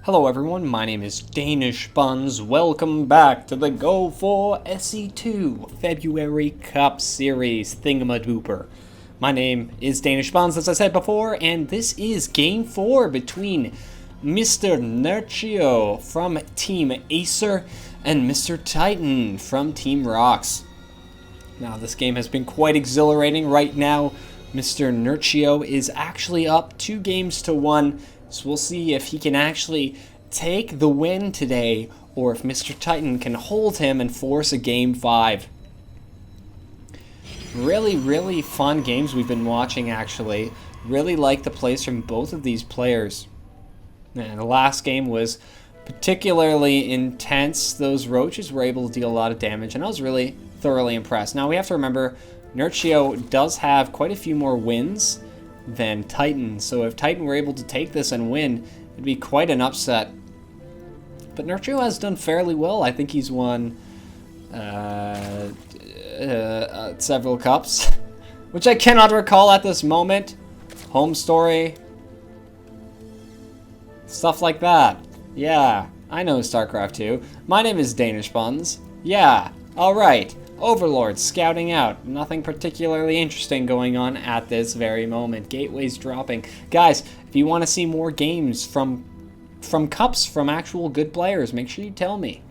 Hello everyone, my name is Danish Buns. Welcome back to the GO4SC2 February Cup Series thingamadooper. My name is Danish Buns, as I said before, and this is Game 4 between Mr. Nerchio from Team Acer and Mr. Titan from Team Rox. Now, this game has been quite exhilarating. Right now, Mr. Nerchio is actually up 2-1. So we'll see if he can actually take the win today, or if Mr. Titan can hold him and force a Game 5. Really fun games we've been watching, actually. Really like the plays from both of these players. And the last game was particularly intense. Those roaches were able to deal a lot of damage, and I was really thoroughly impressed. Now, we have to remember, Nerchio does have quite a few more wins than Titan, so if Titan were able to take this and win, it'd be quite an upset. But Nerchio has done fairly well. I think he's won several cups, which I cannot recall at this moment. Home story, stuff like that. Yeah, I know StarCraft 2. My name is Danish Buns. Yeah, alright. Overlord scouting out. Nothing particularly interesting going on at this very moment. Gateways dropping. Guys, if you want to see more games from cups from actual good players, make sure you tell me.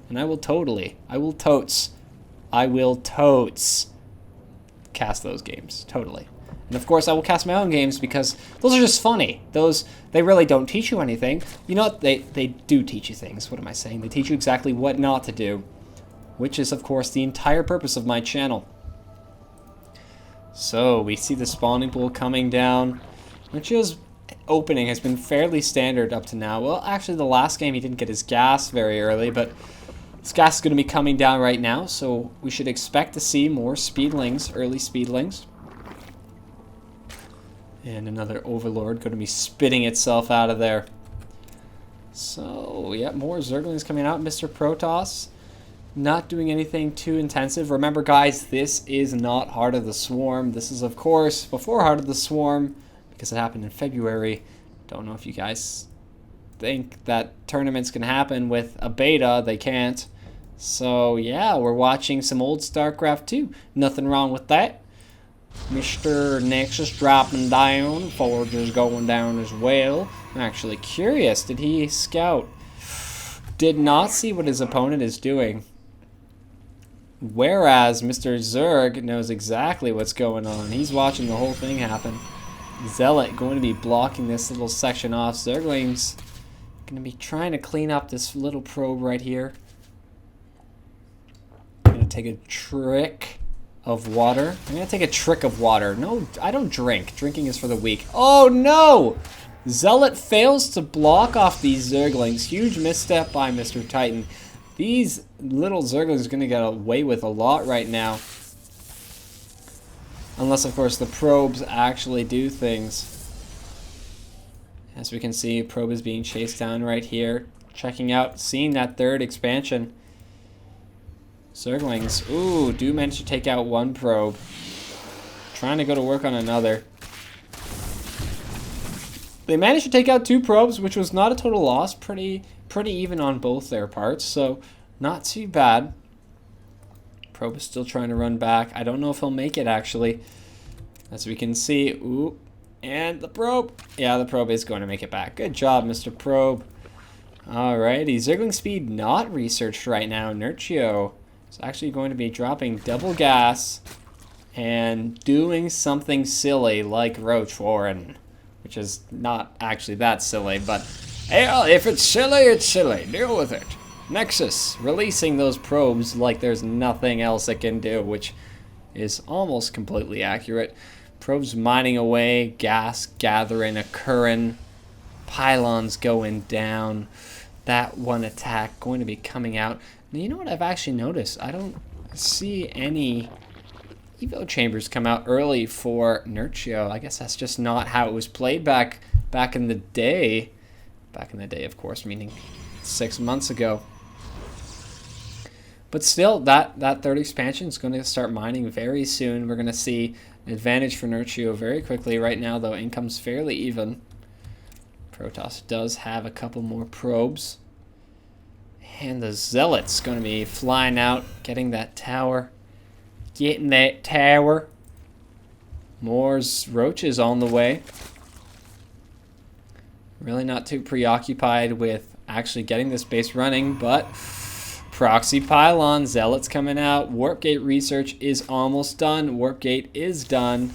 And I will totes cast those games. Totally. And of course I will cast my own games because those are just funny. They really don't teach you anything. You know what? They do teach you things. What am I saying? They teach you exactly what not to do, which is, of course, the entire purpose of my channel. So, we see the spawning pool coming down. Nerchio's opening has been fairly standard up to now. Well, actually, the last game he didn't get his gas very early, but his gas is going to be coming down right now, so we should expect to see more speedlings, early speedlings. And another Overlord going to be spitting itself out of there. So, yeah, more Zerglings coming out. Mr. Protoss not doing anything too intensive. Remember, guys, this is not Heart of the Swarm. This is, of course, before Heart of the Swarm, because it happened in February. Don't know if you guys think that tournaments can happen with a beta. They can't. So, yeah, we're watching some old StarCraft 2. Nothing wrong with that. Mr. Nexus dropping down. Forge is going down as well. I'm actually curious. Did he scout? Did not see what his opponent is doing. Whereas Mr. Zerg knows exactly what's going on. He's watching the whole thing happen. Zealot going to be blocking this little section off. Zerglings going to be trying to clean up this little probe right here. I'm going to take a trick of water. I'm going to take a trick of water. No, I don't drink. Drinking is for the weak. Oh, no! Zealot fails to block off these Zerglings. Huge misstep by Mr. Titan. These little Zerglings are going to get away with a lot right now. Unless, of course, the probes actually do things. As we can see, probe is being chased down right here. Checking out, seeing that third expansion. Zerglings, ooh, do manage to take out one probe. Trying to go to work on another. They managed to take out 2 probes, which was not a total loss. Pretty even on both their parts, so not too bad. Probe is still trying to run back. I don't know if he'll make it, actually. As we can see, ooh, and the probe. Yeah, the probe is going to make it back. Good job, Mr. Probe. Alrighty, Zergling speed not researched right now. Nerchio is actually going to be dropping double gas and doing something silly like Roach Warren, which is not actually that silly, but hell, if it's silly, it's silly. Deal with it. Nexus, releasing those probes like there's nothing else it can do, which is almost completely accurate. Probes mining away, gas gathering, occurring, pylons going down. That one attack going to be coming out. Now, you know what I've actually noticed? I don't see any Evo chambers come out early for Nerchio. I guess that's just not how it was played back in the day. Back in the day, of course, meaning 6 months ago. But still, that third expansion is going to start mining very soon. We're going to see an advantage for Nerchio very quickly. Right now, though, income's fairly even. Protoss does have a couple more probes. And the Zealot's going to be flying out, getting that tower. Getting that tower. More roaches on the way. Really not too preoccupied with actually getting this base running, but proxy pylon, Zealots coming out. Warp gate research is almost done. Warp gate is done.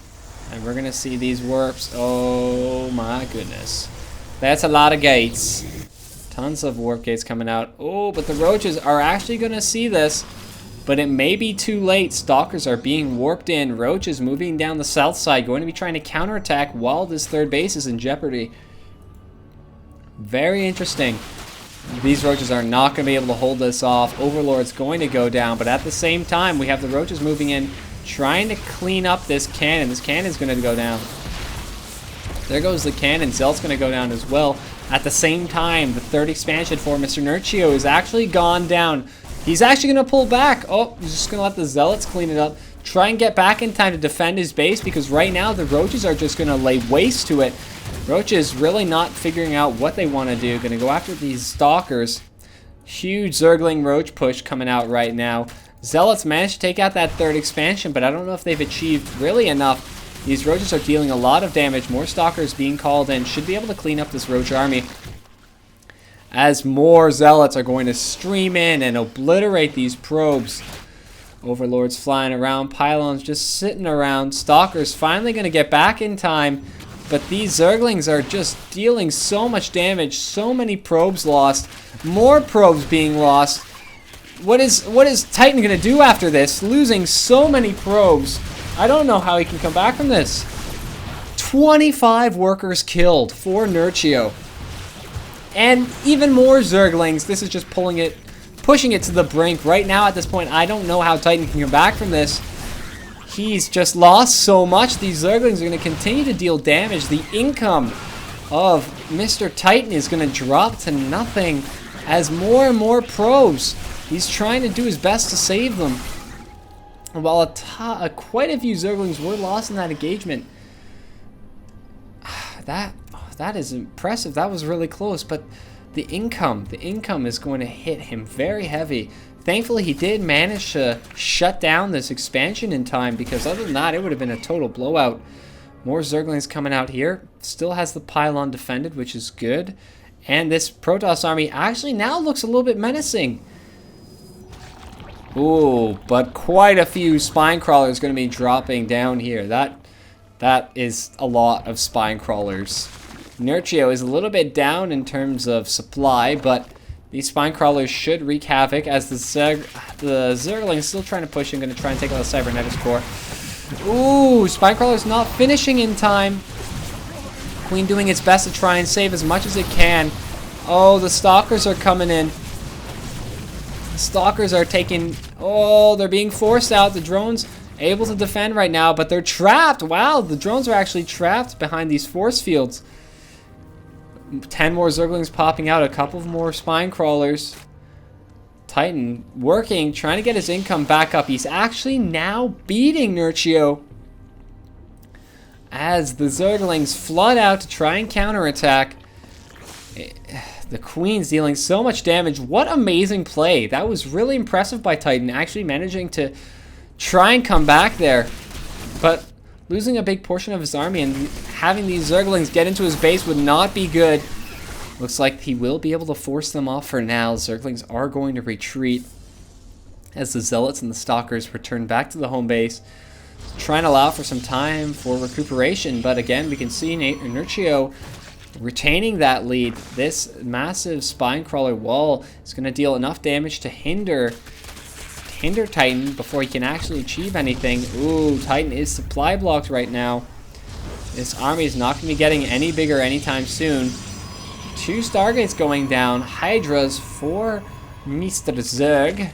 And we're going to see these warps. Oh my goodness. That's a lot of gates. Tons of warp gates coming out. Oh, but the roaches are actually going to see this. But it may be too late. Stalkers are being warped in. Roaches moving down the south side. Going to be trying to counterattack while this third base is in jeopardy. Very interesting. These roaches are not going to be able to hold this off. Overlord's going to go down. But at the same time, we have the roaches moving in. Trying to clean up this cannon. This cannon's going to go down. There goes the cannon. Zealot's going to go down as well. At the same time, the third expansion for Mr. Nerchio is actually gone down. He's actually going to pull back. Oh, he's just going to let the Zealots clean it up. Try and get back in time to defend his base, because right now the roaches are just going to lay waste to it. Roaches really not figuring out what they want to do. Going to go after these stalkers. Huge Zergling roach push coming out right now. Zealots managed to take out that third expansion, but I don't know if they've achieved really enough. These roaches are dealing a lot of damage. More stalkers being called in. Should be able to clean up this roach army. As more Zealots are going to stream in and obliterate these probes. Overlords flying around. Pylons just sitting around. Stalkers finally going to get back in time. But these Zerglings are just dealing so much damage. So many probes lost. More probes being lost. What is Titan going to do after this? Losing so many probes. I don't know how he can come back from this. 25 workers killed for Nerchio. And even more Zerglings. This is just pushing it to the brink. Right now at this point, I don't know how Titan can come back from this. He's just lost so much. These Zerglings are going to continue to deal damage. The income of Mr. Titan is going to drop to nothing as more and more probes. He's trying to do his best to save them. While quite a few Zerglings were lost in that engagement. That is impressive. That was really close, but the income is going to hit him very heavy. Thankfully, he did manage to shut down this expansion in time, because other than that, it would have been a total blowout. More Zerglings coming out here. Still has the pylon defended, which is good. And this Protoss army actually now looks a little bit menacing. Ooh, but quite a few spine crawlers going to be dropping down here. That is a lot of spine crawlers. Nerchio is a little bit down in terms of supply, but these spine crawlers should wreak havoc as the Zergling is still trying to push and going to try and take out the cybernetics core. Ooh, spine crawler's not finishing in time. Queen doing its best to try and save as much as it can. Oh, the stalkers are coming in. The stalkers are taking... Oh, they're being forced out. The drones able to defend right now, but they're trapped. Wow, the drones are actually trapped behind these force fields. 10 more Zerglings popping out, a couple of more spine crawlers. Titan working, trying to get his income back up. He's actually now beating Nerchio as the Zerglings flood out to try and counterattack. The Queen's dealing so much damage. What amazing play. That was really impressive by Titan, actually managing to try and come back there. But losing a big portion of his army and having these Zerglings get into his base would not be good. Looks like he will be able to force them off for now. Zerglings are going to retreat as the Zealots and the Stalkers return back to the home base. Trying to allow for some time for recuperation, but again, we can see Nerchio retaining that lead. This massive spine crawler wall is going to deal enough damage to hinder Titan before he can actually achieve anything. Ooh, Titan is supply blocked right now. This army is not going to be getting any bigger anytime soon. 2 Stargates going down. Hydras for Mr. Zerg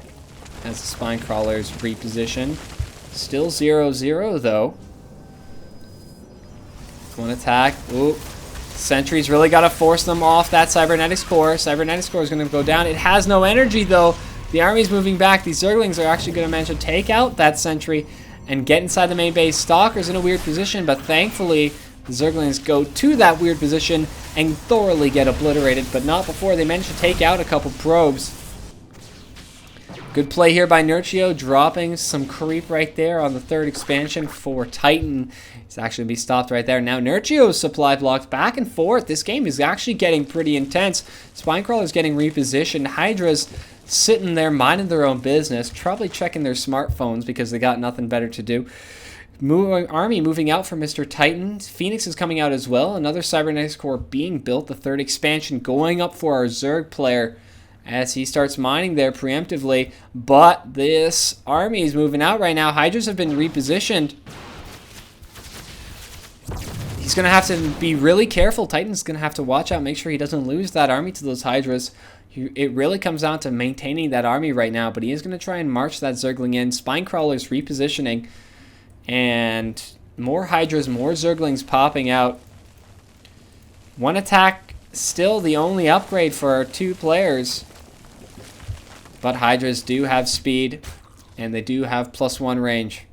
as the spine crawlers reposition. Still 0-0 though. One attack. Ooh. Sentry's really got to force them off that Cybernetics core. Cybernetics core is going to go down. It has no energy though. The army's moving back. These Zerglings are actually going to manage to take out that Sentry and get inside the main base. Stalker's in a weird position, but thankfully The Zerglings go to that weird position and thoroughly get obliterated, but not before they manage to take out a couple probes. Good play here by Nerchio, dropping some creep right there on the third expansion for Titan. It's actually going to be stopped right there. Now Nerchio's supply blocked back and forth. This game is actually getting pretty intense. Spinecrawler's getting repositioned. Hydra's sitting there minding their own business, probably checking their smartphones because they got nothing better to do. Army moving out for Mr. Titan. Phoenix is coming out as well. Another Cybernetics core being built. The third expansion going up for our Zerg player as he starts mining there preemptively. But this army is moving out right now. Hydras have been repositioned. He's going to have to be really careful. Titan's going to have to watch out, make sure he doesn't lose that army to those Hydras. It really comes down to maintaining that army right now, but he is going to try and march that Zergling in. Spinecrawler's repositioning. And more Hydras, more Zerglings popping out. One attack, still the only upgrade for our two players. But Hydras do have speed, and they do have +1 range.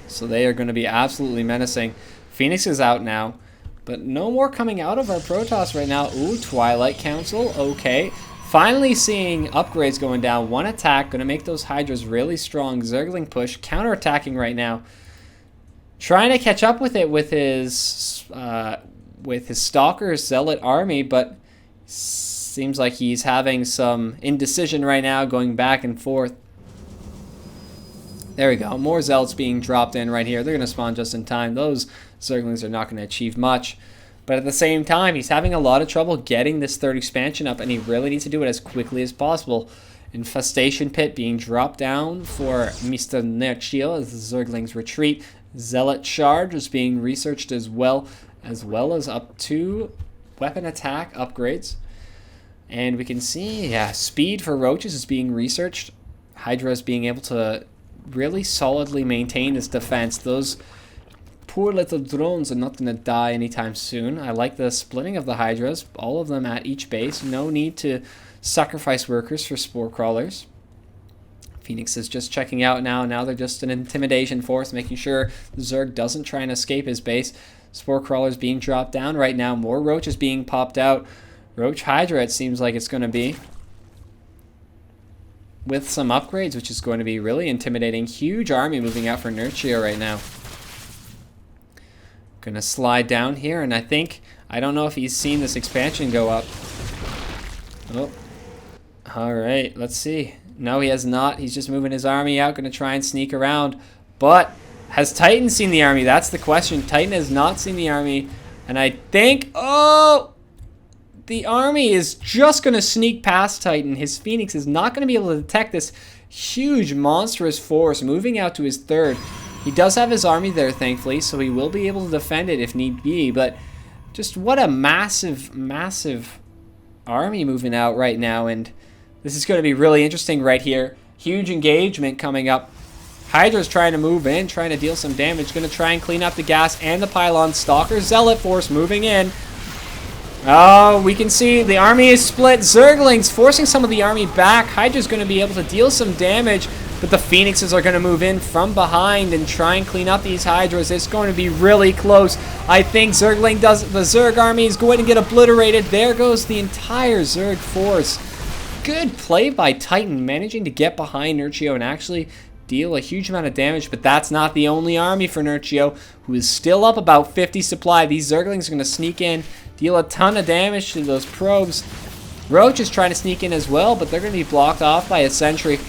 So they are going to be absolutely menacing. Phoenix is out now, but no more coming out of our Protoss right now. Ooh, Twilight Council, okay. Finally seeing upgrades going down. One attack, going to make those Hydras really strong. Zergling push, counterattacking right now. Trying to catch up with it with his Stalker Zealot army, but seems like he's having some indecision right now, going back and forth. There we go. More Zealots being dropped in right here. They're going to spawn just in time. Those Zerglings are not going to achieve much. But at the same time, he's having a lot of trouble getting this third expansion up, and he really needs to do it as quickly as possible. Infestation Pit being dropped down for Mr. Nerchio as the Zerglings retreat. Zealot Charge is being researched as well as up to weapon attack upgrades. And we can see, yeah, speed for Roaches is being researched. Hydra is being able to really solidly maintain its defense. Those poor little drones are not going to die anytime soon. I like the splitting of the Hydras, all of them at each base. No need to sacrifice workers for Spore Crawlers. Phoenix is just checking out now. Now they're just an intimidation force, making sure the Zerg doesn't try and escape his base. Spore Crawlers being dropped down right now. More Roaches being popped out. Roach Hydra, it seems like it's going to be, with some upgrades, which is going to be really intimidating. Huge army moving out for Nerchio right now. Gonna slide down here, and I don't know if he's seen this expansion go up. Oh, all right, let's see. No, he has not. He's just moving his army out, gonna try and sneak around. But has Titan seen the army? That's the question. Titan has not seen the army, and I think, oh, the army is just gonna sneak past Titan. His Phoenix is not gonna be able to detect this huge monstrous force moving out to his third. He does have his army there, thankfully, so he will be able to defend it if need be, but just what a massive, massive army moving out right now, and this is going to be really interesting right here. Huge engagement coming up. Hydra's trying to move in, trying to deal some damage, going to try and clean up the gas and the pylon. Stalker Zealot force moving in. Oh, we can see the army is split. Zerglings forcing some of the army back. Hydra's going to be able to deal some damage, but the Phoenixes are going to move in from behind and try and clean up these Hydras. It's going to be really close. I think the Zerg army is going to get obliterated. There goes the entire Zerg force. Good play by Titan, managing to get behind Nerchio and actually deal a huge amount of damage, but that's not the only army for Nerchio, who is still up about 50 supply. These Zerglings are going to sneak in, deal a ton of damage to those probes. Roach is trying to sneak in as well, but they're going to be blocked off by a sentry.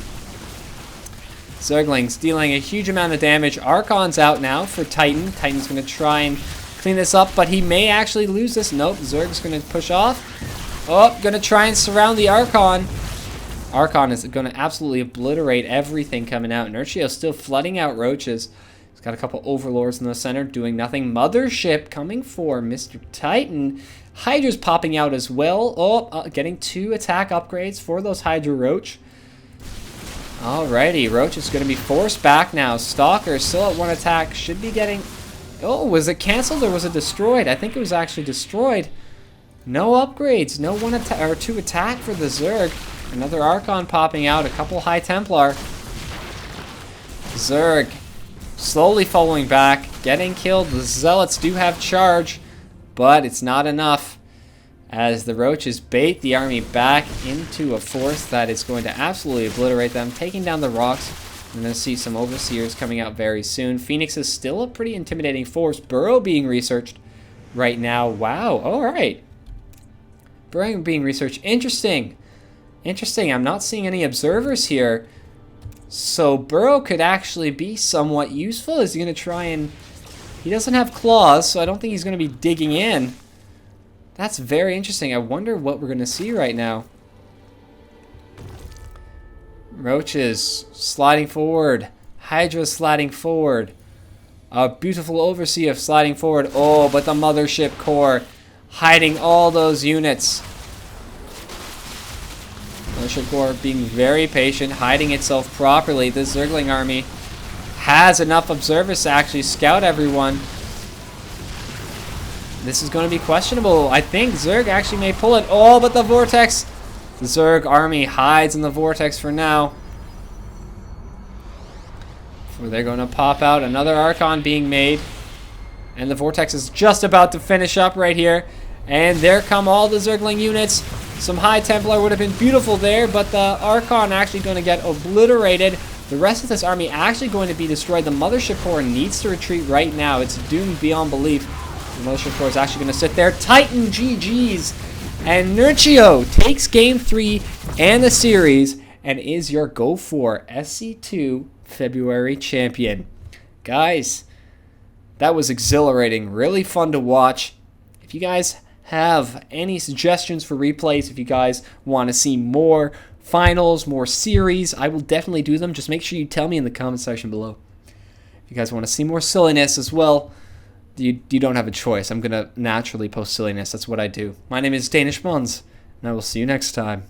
Zerglings dealing a huge amount of damage. Archon's out now for Titan. Titan's going to try and clean this up, but he may actually lose this. Nope, Zerg's going to push off. Oh, going to try and surround the Archon. Archon is going to absolutely obliterate everything coming out. Nerchio's still flooding out Roaches. He's got a couple Overlords in the center doing nothing. Mothership coming for Mr. Titan. Hydra's popping out as well. Oh, getting 2 attack upgrades for those Hydra Roach. Alrighty, Roach is going to be forced back now. Stalker still at 1 attack. Should be getting... Oh, was it canceled or was it destroyed? I think it was actually destroyed. No upgrades. No 1 attack or 2 attack for the Zerg. Another Archon popping out. A couple High Templar. Zerg slowly falling back, getting killed. The Zealots do have charge, but it's not enough, as the Roaches bait the army back into a force that is going to absolutely obliterate them, taking down the Rox. We're going to see some Overseers coming out very soon. Phoenix is still a pretty intimidating force. Burrow being researched right now. Wow, alright. Burrow being researched. Interesting. Interesting. I'm not seeing any observers here. So Burrow could actually be somewhat useful. Is he going to try and... He doesn't have claws, so I don't think he's going to be digging in. That's very interesting. I wonder what we're going to see right now. Roaches sliding forward. Hydra sliding forward. A beautiful Overseer sliding forward. Oh, but the Mothership Core hiding all those units. Mothership Core being very patient, hiding itself properly. The Zergling army has enough observers to actually scout everyone. This is going to be questionable. I think Zerg actually may pull it. Oh, but the Vortex. The Zerg army hides in the Vortex for now. They're going to pop out. Another Archon being made. And the Vortex is just about to finish up right here. And there come all the Zergling units. Some High Templar would have been beautiful there, but the Archon actually going to get obliterated. The rest of this army actually going to be destroyed. The Mothership Core needs to retreat right now. It's doomed beyond belief. The Mothership Core is actually going to sit there. Titan GG's. And Nerchio takes Game 3 and the series and is your GO4SC2 February champion. Guys, that was exhilarating. Really fun to watch. If you guys have any suggestions for replays, if you guys want to see more finals, more series, I will definitely do them. Just make sure you tell me in the comment section below. If you guys want to see more silliness as well, you don't have a choice. I'm going to naturally post silliness. That's what I do. My name is Danish Buns, and I will see you next time.